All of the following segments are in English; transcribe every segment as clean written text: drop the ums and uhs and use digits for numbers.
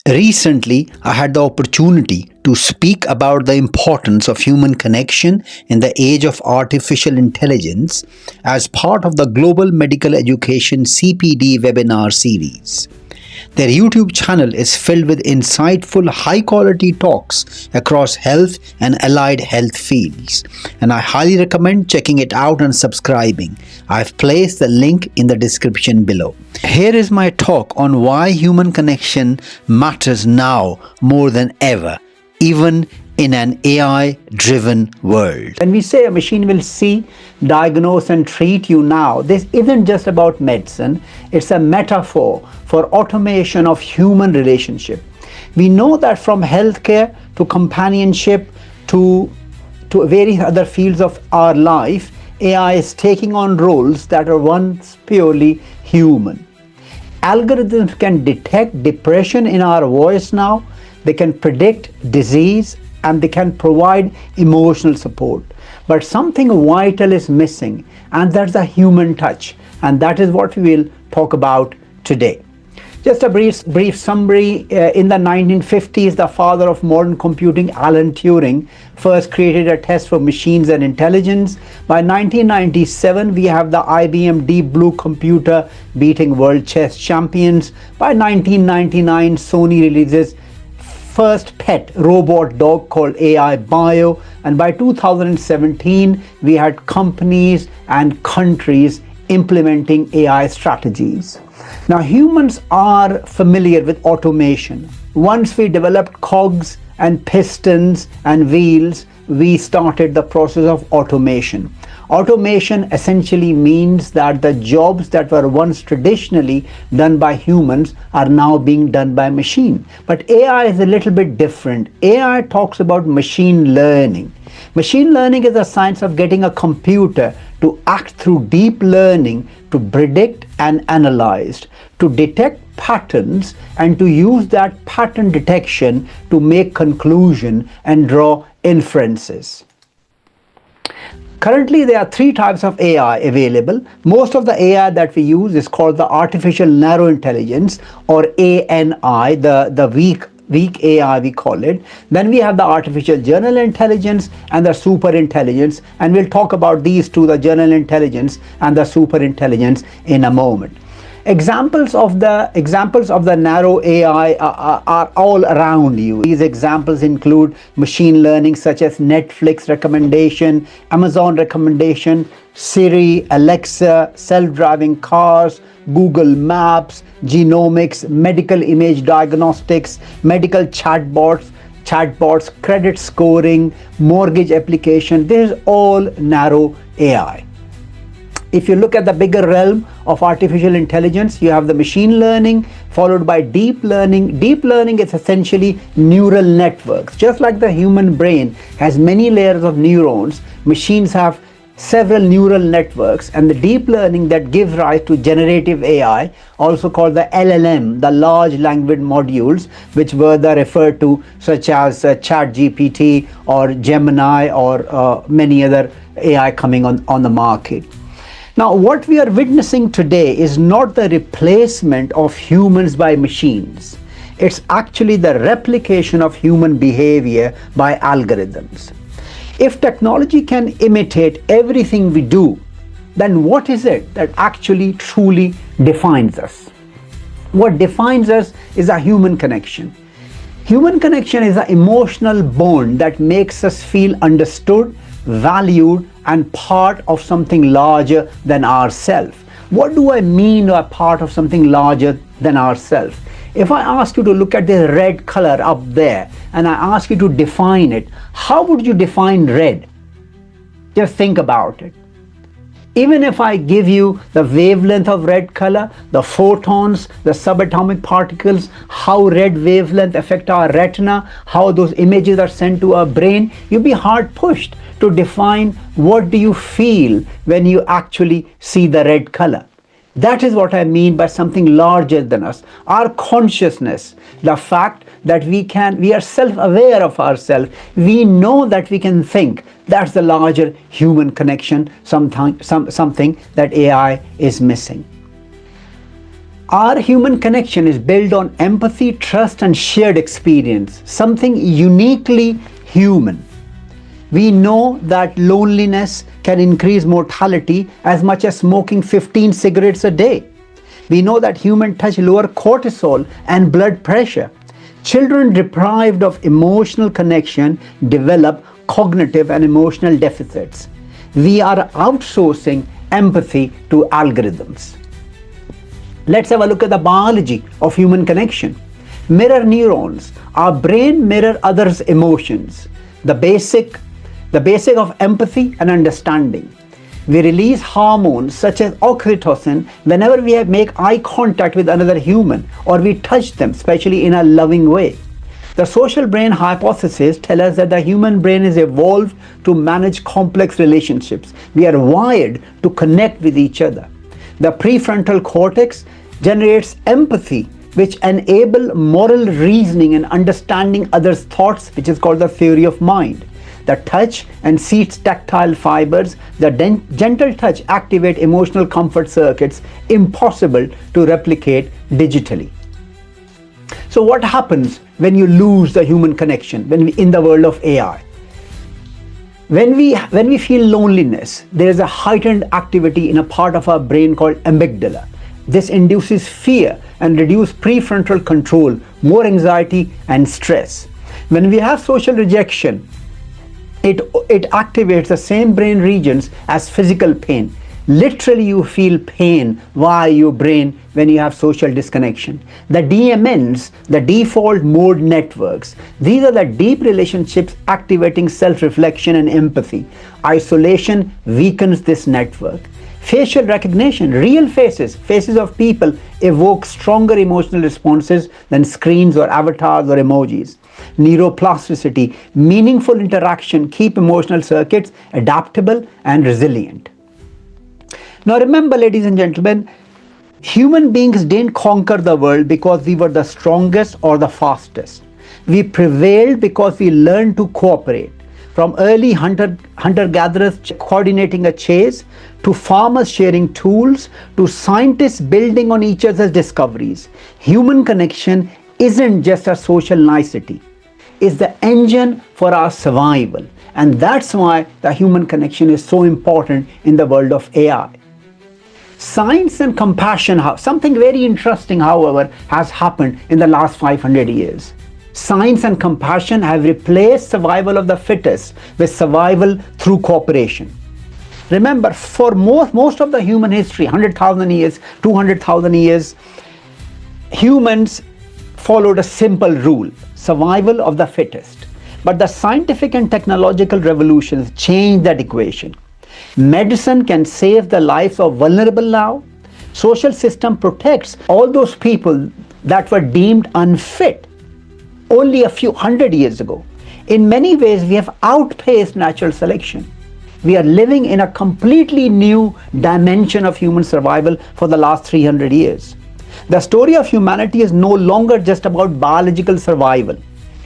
Recently, I had the opportunity to speak about the importance of human connection in the age of artificial intelligence as part of the Global Medical Education CPD webinar series. Their YouTube channel is filled with insightful, high quality talks across health and allied health fields, and I highly recommend checking it out and subscribing. I've placed the link in the description below. Here is my talk on why human connection matters now more than ever, even in an AI-driven world. When we say a machine will see, diagnose and treat you now, this isn't just about medicine, it's a metaphor for automation of human relationship. We know that from healthcare to companionship to various other fields of our life, AI is taking on roles that are once purely human. Algorithms can detect depression in our voice now, they can predict disease, and they can provide emotional support. But something vital is missing, and that's the human touch. And that is what we will talk about today. Just a brief summary. In the 1950s, the father of modern computing, Alan Turing, first created a test for machines and intelligence. By 1997, we have the IBM Deep Blue computer beating world chess champions. By 1999, Sony releases first pet robot dog called AI Bio, and by 2017 we had companies and countries implementing AI strategies. Now humans are familiar with automation. Once we developed cogs and pistons and wheels, we started the process of automation. Automation essentially means that the jobs that were once traditionally done by humans are now being done by machine. But AI is a little bit different. AI talks about machine learning. Machine learning is the science of getting a computer to act through deep learning to predict and analyze, to detect patterns, and to use that pattern detection to make conclusion and draw inferences. Currently, there are three types of AI available. Most of the AI that we use is called the artificial narrow intelligence, or ANI, the weak AI we call it. Then we have the artificial general intelligence and the super intelligence, and we'll talk about these two, the general intelligence and the super intelligence, in a moment. Examples of the narrow AI are all around you. These examples include machine learning such as Netflix recommendation, Amazon recommendation, Siri, Alexa, self-driving cars, Google Maps, genomics, medical image diagnostics, medical chatbots, credit scoring, mortgage application. This is all narrow AI. If you look at the bigger realm of artificial intelligence, you have the machine learning followed by deep learning. Deep learning is essentially neural networks. Just like the human brain has many layers of neurons, machines have several neural networks, and the deep learning that gives rise to generative AI, also called the LLM, the large language modules, which were referred to such as ChatGPT or Gemini or many other AI coming on the market. Now, what we are witnessing today is not the replacement of humans by machines. It's actually the replication of human behavior by algorithms. If technology can imitate everything we do, then what is it that actually truly defines us? What defines us is a human connection. Human connection is an emotional bond that makes us feel understood, valued, and part of something larger than ourselves. What do I mean by part of something larger than ourselves? If I ask you to look at the red color up there and I ask you to define it, how would you define red? Just think about it. Even if I give you the wavelength of red color, the photons, the subatomic particles, how red wavelength affect our retina, how those images are sent to our brain, you'd be hard pushed to define what do you feel when you actually see the red color. That is what I mean by something larger than us. Our consciousness, the fact that we are self-aware of ourselves, we know that we can think. That's the larger human connection, something that AI is missing. Our human connection is built on empathy, trust, and shared experience, something uniquely human. We know that loneliness can increase mortality as much as smoking 15 cigarettes a day. We know that human touch lowers cortisol and blood pressure. Children deprived of emotional connection develop cognitive and emotional deficits. We are outsourcing empathy to algorithms. Let's have a look at the biology of human connection. Mirror neurons. Our brain mirror others' emotions. The basic of empathy and understanding. We release hormones such as oxytocin whenever we make eye contact with another human or we touch them, especially in a loving way. The social brain hypothesis tells us that the human brain is evolved to manage complex relationships. We are wired to connect with each other. The prefrontal cortex generates empathy, which enable moral reasoning and understanding others' thoughts, which is called the theory of mind. The touch and seats tactile fibers, the gentle touch activate emotional comfort circuits impossible to replicate digitally. So what happens when you lose the human connection in the world of AI? When we feel loneliness, there is a heightened activity in a part of our brain called amygdala. This induces fear and reduces prefrontal control, more anxiety and stress. When we have social rejection, it activates the same brain regions as physical pain. Literally, you feel pain via your brain when you have social disconnection. The DMNs, the default mode networks, these are the deep relationships activating self-reflection and empathy. Isolation weakens this network. Facial recognition, real faces of people evoke stronger emotional responses than screens or avatars or emojis. Neuroplasticity, meaningful interaction keep emotional circuits adaptable and resilient. Now remember, ladies and gentlemen, human beings didn't conquer the world because we were the strongest or the fastest. We prevailed because we learned to cooperate. From early hunter-gatherers coordinating a chase, to farmers sharing tools, to scientists building on each other's discoveries. Human connection isn't just a social nicety. It's the engine for our survival. And that's why the human connection is so important in the world of AI. Science and compassion, something very interesting, however, has happened in the last 500 years. Science and compassion have replaced survival of the fittest with survival through cooperation. Remember, for most of the human history, 100,000 years, 200,000 years, humans followed a simple rule, survival of the fittest. But the scientific and technological revolutions changed that equation. Medicine can save the lives of vulnerable now. Social system protects all those people that were deemed unfit only a few hundred years ago. In many ways, we have outpaced natural selection. We are living in a completely new dimension of human survival for the last 300 years. The story of humanity is no longer just about biological survival.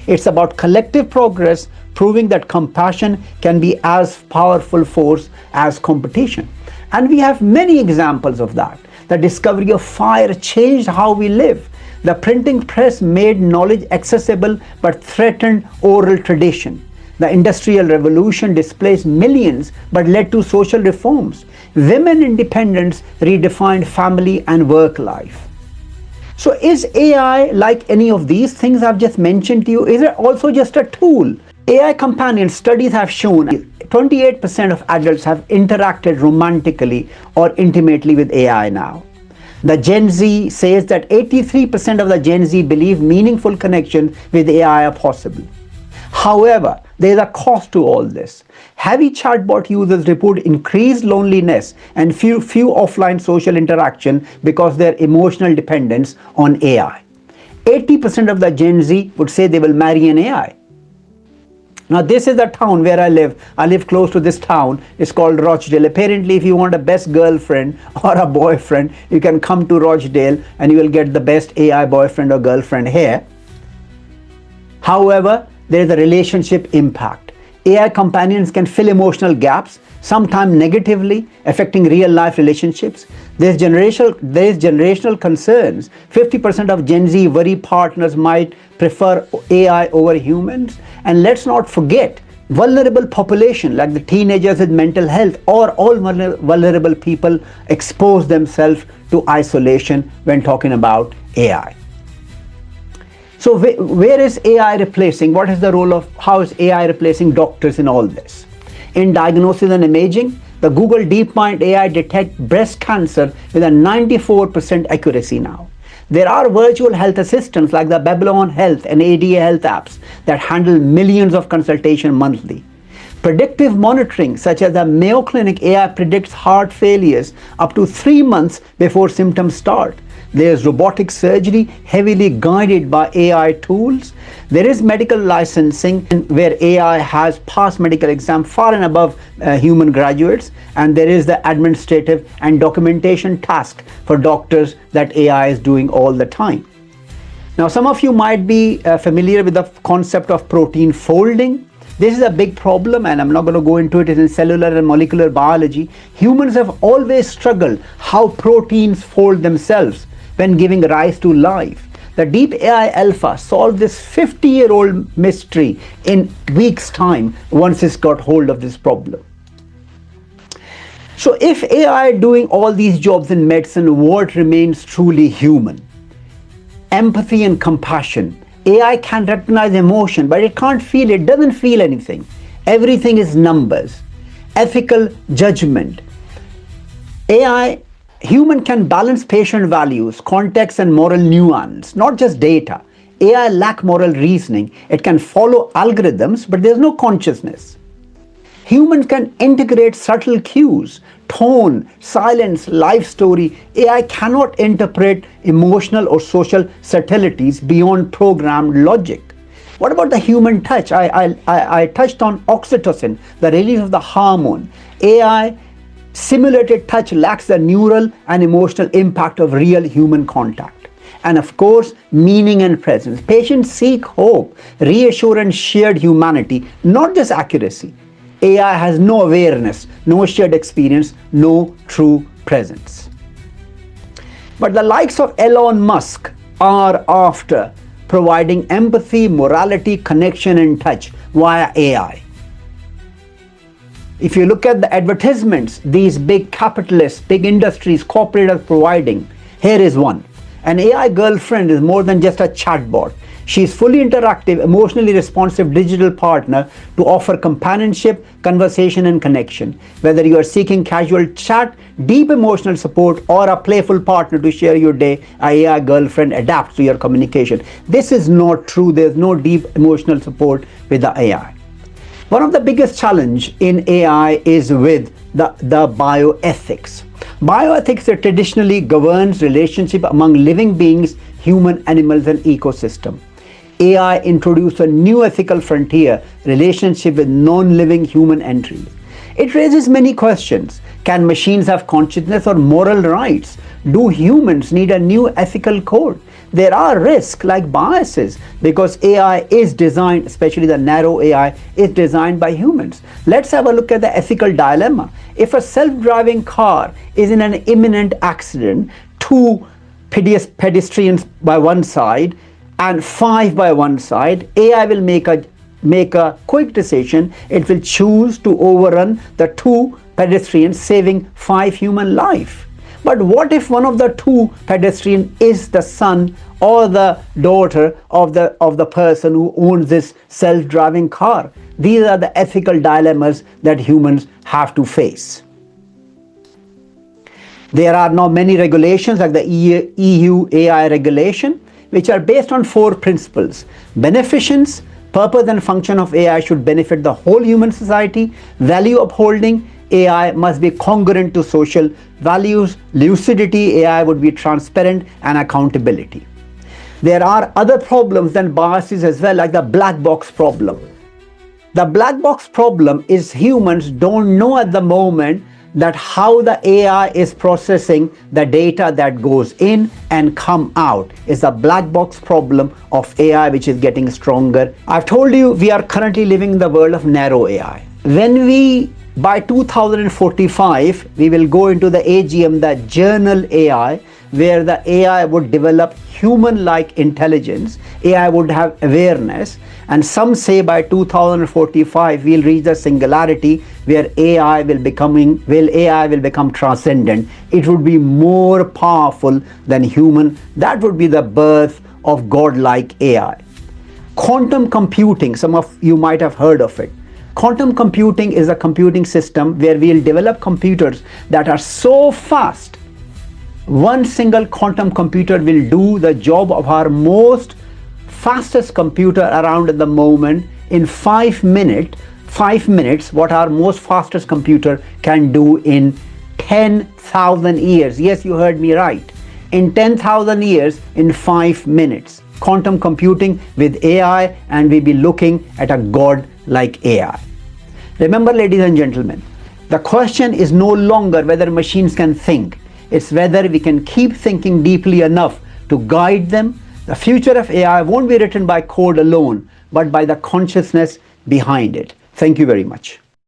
It's about collective progress, proving that compassion can be as powerful force as competition. And we have many examples of that. The discovery of fire changed how we live. The printing press made knowledge accessible but threatened oral tradition. The Industrial Revolution displaced millions but led to social reforms. Women independence redefined family and work life. So is AI like any of these things I've just mentioned to you? Is it also just a tool? AI companion studies have shown 28% of adults have interacted romantically or intimately with AI now. The Gen Z says that 83% of the Gen Z believe meaningful connection with AI are possible. However, there is a cost to all this. Heavy chatbot users report increased loneliness and few offline social interaction because their emotional dependence on AI. 80% of the Gen Z would say they will marry an AI. Now this is the town where I live. I live close to this town. It's called Rochdale. Apparently, if you want a best girlfriend or a boyfriend, you can come to Rochdale and you will get the best AI boyfriend or girlfriend here. However, there is a relationship impact. AI companions can fill emotional gaps, sometimes negatively, affecting real-life relationships. There is generational concerns. 50% of Gen Z worry partners might prefer AI over humans. And let's not forget vulnerable population like the teenagers with mental health or all vulnerable people expose themselves to isolation when talking about AI. So where is AI replacing? What is the role of, how is AI replacing doctors in all this? In diagnosis and imaging, the Google DeepMind AI detects breast cancer with a 94% accuracy now. There are virtual health assistants like the Babylon Health and ADA Health apps that handle millions of consultations monthly. Predictive monitoring, such as the Mayo Clinic AI predicts heart failures up to 3 months before symptoms start. There's robotic surgery heavily guided by AI tools. There is medical licensing where AI has passed medical exam far and above human graduates. And there is the administrative and documentation task for doctors that AI is doing all the time. Now, some of you might be familiar with the concept of protein folding. This is a big problem, and I'm not going to go into it. It's in cellular and molecular biology. Humans have always struggled how proteins fold themselves when giving rise to life. The Deep AI Alpha solved this 50-year-old mystery in weeks' time once it's got hold of this problem. So if AI doing all these jobs in medicine, what remains truly human? Empathy and compassion. AI can recognize emotion, but it can't feel, it doesn't feel anything. Everything is numbers. Ethical judgment. Human can balance patient values, context and moral nuance, not just data. AI lack moral reasoning. It can follow algorithms, but there's no consciousness. Humans can integrate subtle cues, tone, silence, life story. AI cannot interpret emotional or social subtleties beyond programmed logic. What about the human touch? I touched on oxytocin, the release of the hormone. AI simulated touch lacks the neural and emotional impact of real human contact. And of course, meaning and presence. Patients seek hope, reassurance, shared humanity, not just accuracy. AI has no awareness, no shared experience, no true presence. But the likes of Elon Musk are after providing empathy, morality, connection, and touch via AI. If you look at the advertisements, these big capitalists, big industries, corporate are providing, here is one. An AI girlfriend is more than just a chatbot. She is fully interactive, emotionally responsive digital partner to offer companionship, conversation, and connection. Whether you are seeking casual chat, deep emotional support, or a playful partner to share your day, an AI girlfriend adapts to your communication. This is not true. There's no deep emotional support with the AI. One of the biggest challenge in AI is with the bioethics. Bioethics traditionally governs relationship among living beings, human, animals, and ecosystem. AI introduced a new ethical frontier, relationship with non-living human entities. It raises many questions. Can machines have consciousness or moral rights? Do humans need a new ethical code? There are risks like biases because AI is designed, especially the narrow AI, is designed by humans. Let's have a look at the ethical dilemma. If a self-driving car is in an imminent accident, 2 pedestrians by one side and 5 by one side, AI will make a quick decision. It will choose to overrun the 2 pedestrians, saving 5 human life. But what if one of the 2 pedestrians is the son or the daughter of the person who owns this self-driving car? These are the ethical dilemmas that humans have to face. There are now many regulations like the EU AI regulation, which are based on 4 principles. Beneficence, purpose and function of AI should benefit the whole human society. Value upholding, AI must be congruent to social values. Lucidity, AI would be transparent, and accountability. There are other problems and biases as well, like the black box problem. The black box problem is humans don't know at the moment that how the AI is processing the data that goes in and come out. Is a black box problem of AI which is getting stronger. I've told you we are currently living in the world of narrow AI. When we, by 2045, we will go into the AGM, the journal AI, where the AI would develop human-like intelligence, AI would have awareness, and some say by 2045 we'll reach the singularity where AI will become transcendent. It would be more powerful than human. That would be the birth of God-like AI. Quantum computing, some of you might have heard of it. Quantum computing is a computing system where we'll develop computers that are so fast. One single quantum computer will do the job of our most fastest computer around at the moment in 5 minutes. 5 minutes, what our most fastest computer can do in 10,000 years. Yes, you heard me right. In 10,000 years, in 5 minutes. Quantum computing with AI, and we'll be looking at a God-like AI. Remember, ladies and gentlemen, the question is no longer whether machines can think. It's whether we can keep thinking deeply enough to guide them. The future of AI won't be written by code alone, but by the consciousness behind it. Thank you very much.